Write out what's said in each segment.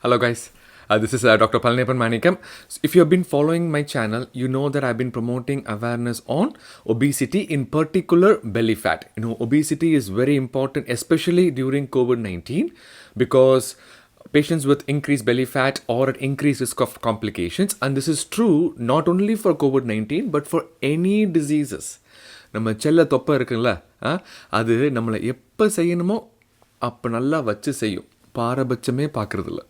Hello guys, this is Dr. Palaniappan Manickam. If you have been following my channel, you know that I've been promoting awareness on obesity, in particular belly fat. Obesity is very important, especially during COVID-19, because patients with increased belly fat or at increased risk of complications, and this is true not only for COVID-19 but for any diseases. நம்ம செல்ல தொப்பை இருக்குல்ல, அது நம்மளை எப்போ செய்யணுமோ அப்போ நல்லா வச்சு செய்யும், பாரபட்சமே பார்க்குறதில்ல.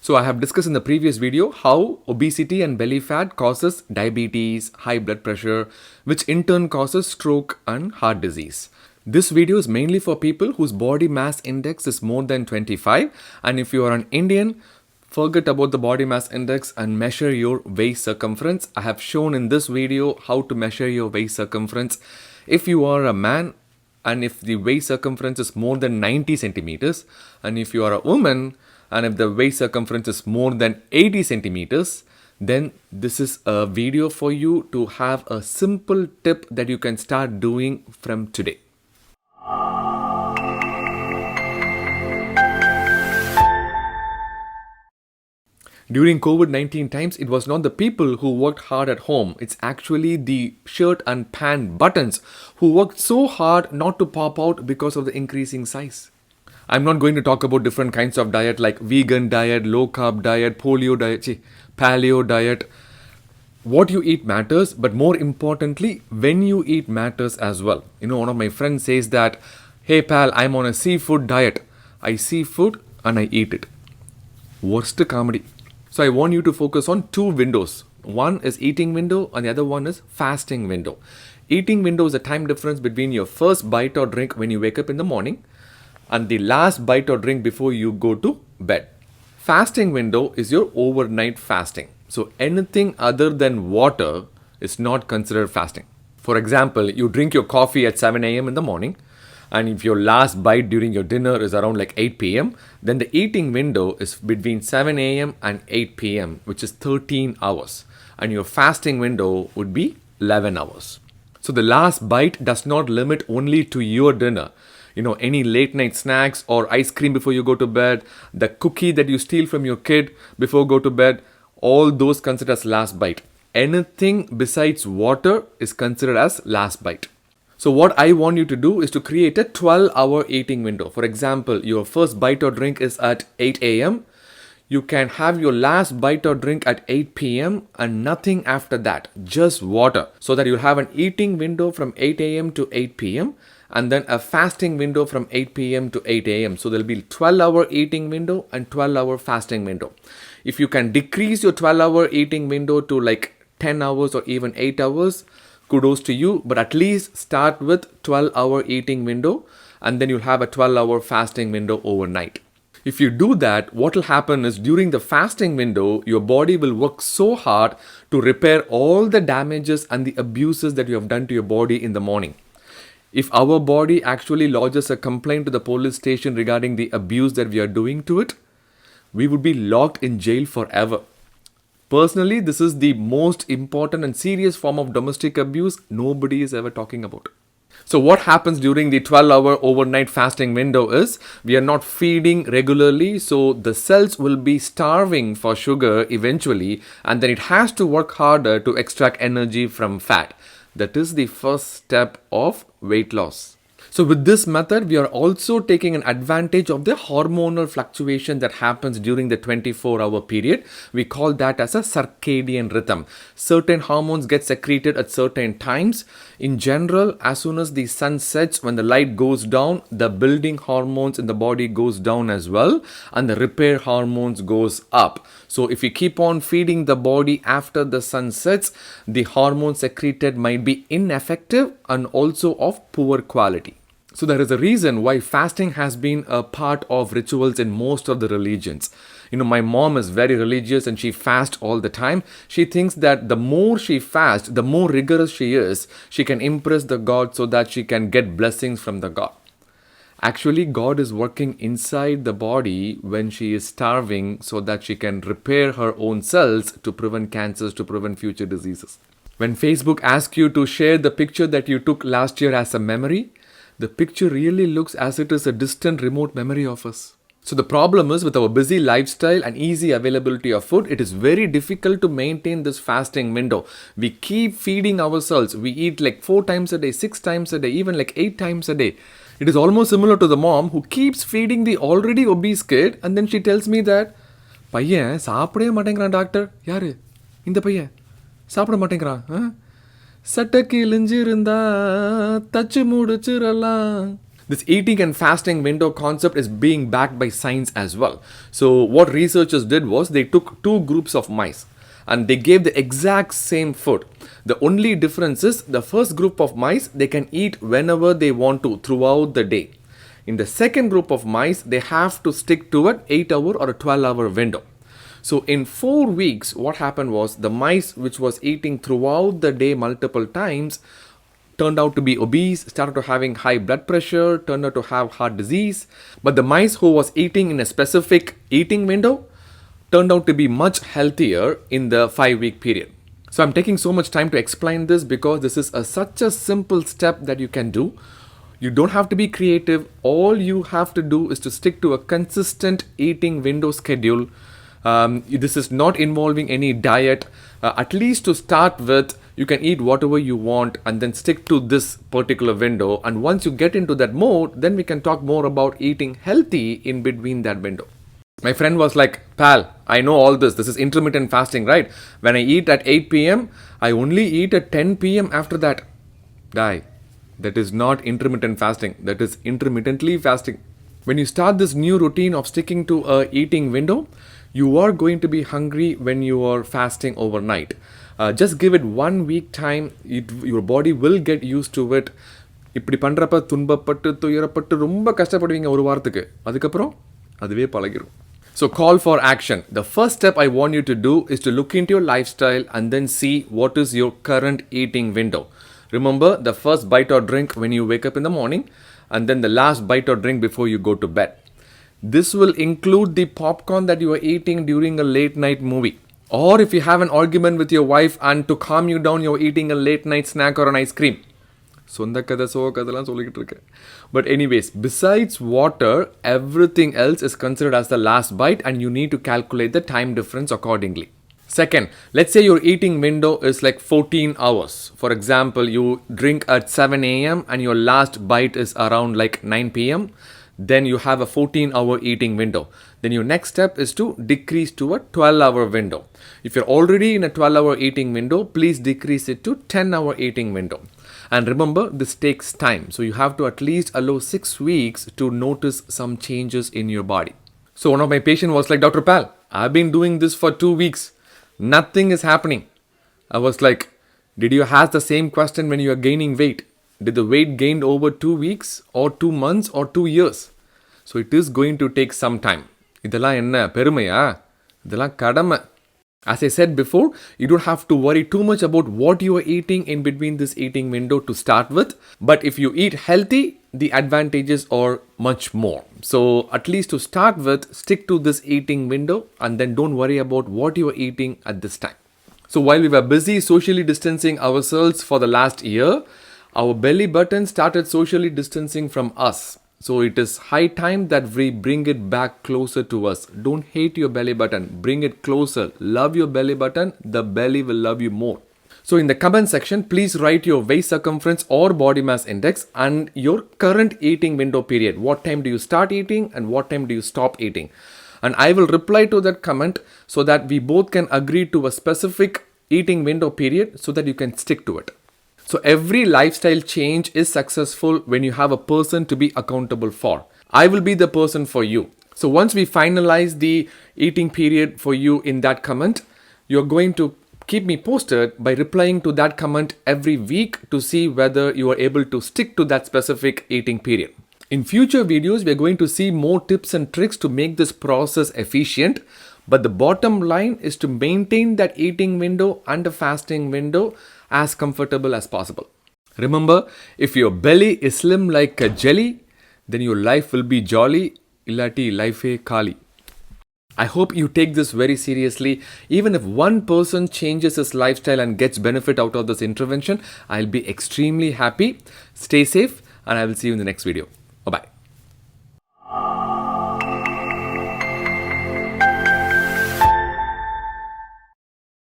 So I have discussed in the previous video how obesity and belly fat causes diabetes, high blood pressure, which in turn causes stroke and heart disease. This video is mainly for people whose body mass index is more than 25, and if you are an Indian, forget about the body mass index and measure your waist circumference. I have shown in this video how to measure your waist circumference. If you are a man and if the waist circumference is more than 90 centimeters, and if you are a woman and if the waist circumference is more than 80 centimeters, then this is a video for you to have a simple tip that you can start doing from today. During COVID-19 times, it was not the people who worked hard at home. It's actually the shirt and pant buttons who worked so hard not to pop out because of the increasing size. I'm not going to talk about different kinds of diet like vegan diet, low carb diet, paleo diet. What you eat matters, but more importantly, when you eat matters as well. One of my friends says that, hey pal, I'm on a seafood diet. I see food and I eat it. Worst comedy. So I want you to focus on two windows. One is eating window and the other one is fasting window. Eating window is the time difference between your first bite or drink when you wake up in the morning and the last bite or drink before you go to bed. Fasting window is your overnight fasting. So anything other than water is not considered fasting. For example, you drink your coffee at 7 a.m. in the morning, and if your last bite during your dinner is around like 8 p.m., then the eating window is between 7 a.m. and 8 p.m., which is 13 hours. And your fasting window would be 11 hours. So the last bite does not limit only to your dinner. Any late night snacks or ice cream before you go to bed, the cookie that you steal from your kid before go to bed, all those considered as last bite. Anything besides water is considered as last bite. So what I want you to do is to create a 12-hour eating window. For example, your first bite or drink is at 8 a.m. You can have your last bite or drink at 8 p.m. and nothing after that, just water. So that you'll have an eating window from 8 a.m. to 8 p.m. and then a fasting window from 8 p.m. to 8 a.m. So there'll be 12-hour eating window and 12-hour fasting window. If you can decrease your 12-hour eating window to like 10 hours or even 8 hours, kudos to you, but at least start with 12-hour eating window and then you'll have a 12-hour fasting window overnight. If you do that, what will happen is during the fasting window, your body will work so hard to repair all the damages and the abuses that you have done to your body in the morning. If our body actually lodges a complaint to the police station regarding the abuse that we are doing to it, we would be locked in jail forever. Personally, this is the most important and serious form of domestic abuse nobody is ever talking about. So what happens during the 12-hour overnight fasting window is we are not feeding regularly, so the cells will be starving for sugar eventually, and then it has to work harder to extract energy from fat. That is the first step of weight loss. So with this method, we are also taking an advantage of the hormonal fluctuation that happens during the 24-hour period. We call that as a circadian rhythm. Certain hormones get secreted at certain times. In general, as soon as the sun sets, when the light goes down, the building hormones in the body goes down as well, and the repair hormones goes up. So if you keep on feeding the body after the sun sets, the hormones secreted might be ineffective and also of poor quality. So there is a reason why fasting has been a part of rituals in most of the religions. My mom is very religious and she fasts all the time. She thinks that the more she fasts, the more rigorous she is, she can impress the God so that she can get blessings from the God. Actually, God is working inside the body when she is starving so that she can repair her own cells to prevent cancers, to prevent future diseases. When Facebook asks you to share the picture that you took last year as a memory, the picture really looks as it is a distant remote memory of us. So the problem is with our busy lifestyle and easy availability of food, it is very difficult to maintain this fasting window. We keep feeding ourselves. We eat like 4 times a day, 6 times a day, even like 8 times a day. It is almost similar to the mom who keeps feeding the already obese kid and then she tells me that, பையன் சாப்பிடவே மாட்டேங்கிறான் doctor. யாரு? இந்த பையன் சாப்பிட மாட்டேங்கிறான். சட்டை கிழிஞ்சிருந்தா தச்சு முடிச்சிரலாம். This eating and fasting window concept is being backed by science as well. So what researchers did was they took 2 groups of mice and they gave the exact same food. The only difference is the first group of mice, they can eat whenever they want to throughout the day. In the second group of mice, they have to stick to an 8-hour or a 12-hour window. So in 4 weeks, what happened was the mice which was eating throughout the day multiple times turned out to be obese, started to having high blood pressure, turned out to have heart disease. But the mice who was eating in a specific eating window turned out to be much healthier in the 5-week period. So I'm taking so much time to explain this because this is such a simple step that you can do. You don't have to be creative. All you have to do is to stick to a consistent eating window schedule. This is not involving any diet. At least to start with, you can eat whatever you want and then stick to this particular window. And once you get into that mode, then we can talk more about eating healthy in between that window. My friend was like, Pal, I know all this. This is intermittent fasting, right? When I eat at 8 p.m., I only eat at 10 p.m. after that. Die. That is not intermittent fasting. That is intermittently fasting. When you start this new routine of sticking to a eating window, you are going to be hungry when you are fasting overnight. Just give it 1 week time. Your body will get used to it. இப்படி பண்ணுறப்ப துன்பப்பட்டு துயரப்பட்டு ரொம்ப கஷ்டப்படுவீங்க ஒரு வாரத்துக்கு. அதுக்கப்புறம் அதுவே பழகிரும். So call for action. The first step I want you to do is to look into your lifestyle and then see what is your current eating window. Remember the first bite or drink when you wake up in the morning and then the last bite or drink before you go to bed. This will include the popcorn that you are eating during a late night movie. Or if you have an argument with your wife and to calm you down, you're eating a late night snack or an ice cream. But anyways, besides water, everything else is considered as the last bite and you need to calculate the time difference accordingly. Second, let's say your eating window is like 14 hours. For example, you drink at 7 a.m. and your last bite is around like 9 p.m. Then you have a 14-hour eating window. Then your next step is to decrease to a 12-hour window. If you're already in a 12-hour eating window, please decrease it to 10-hour eating window. And remember, this takes time. So you have to at least allow 6 weeks to notice some changes in your body. So one of my patients was like, Dr. Pal, I've been doing this for 2 weeks. Nothing is happening. I was like, did you ask the same question when you are gaining weight? Did the weight gained over 2 weeks or 2 months or 2 years? So it is going to take some time. இதெல்லாம் என்ன பெருமையா? இதெல்லாம் கடமை. As I said before, you don't have to worry too much about what you are eating in between this eating window to start with. But if you eat healthy, the advantages are much more. So at least to start with, stick to this eating window and then don't worry about what you are eating at this time. So while we were busy socially distancing ourselves for the last year, our belly button started socially distancing from us. So it is high time that we bring it back closer to us. Don't hate your belly button. Bring it closer. Love your belly button. The belly will love you more. So in the comment section, please write your waist circumference or body mass index and your current eating window period. What time do you start eating and what time do you stop eating? And I will reply to that comment so that we both can agree to a specific eating window period so that you can stick to it. So every lifestyle change is successful when you have a person to be accountable for. I will be the person for you. So once we finalize the eating period for you in that comment, you're going to keep me posted by replying to that comment every week to see whether you are able to stick to that specific eating period. In future videos, we are going to see more tips and tricks to make this process efficient. But the bottom line is to maintain that eating window and the fasting window as comfortable as possible. Remember, if your belly is slim like a jelly, then your life will be jolly. Illati life kali. I hope you take this very seriously. Even if one person changes his lifestyle and gets benefit out of this intervention, I'll be extremely happy. Stay safe and I will see you in the next video. Bye-bye.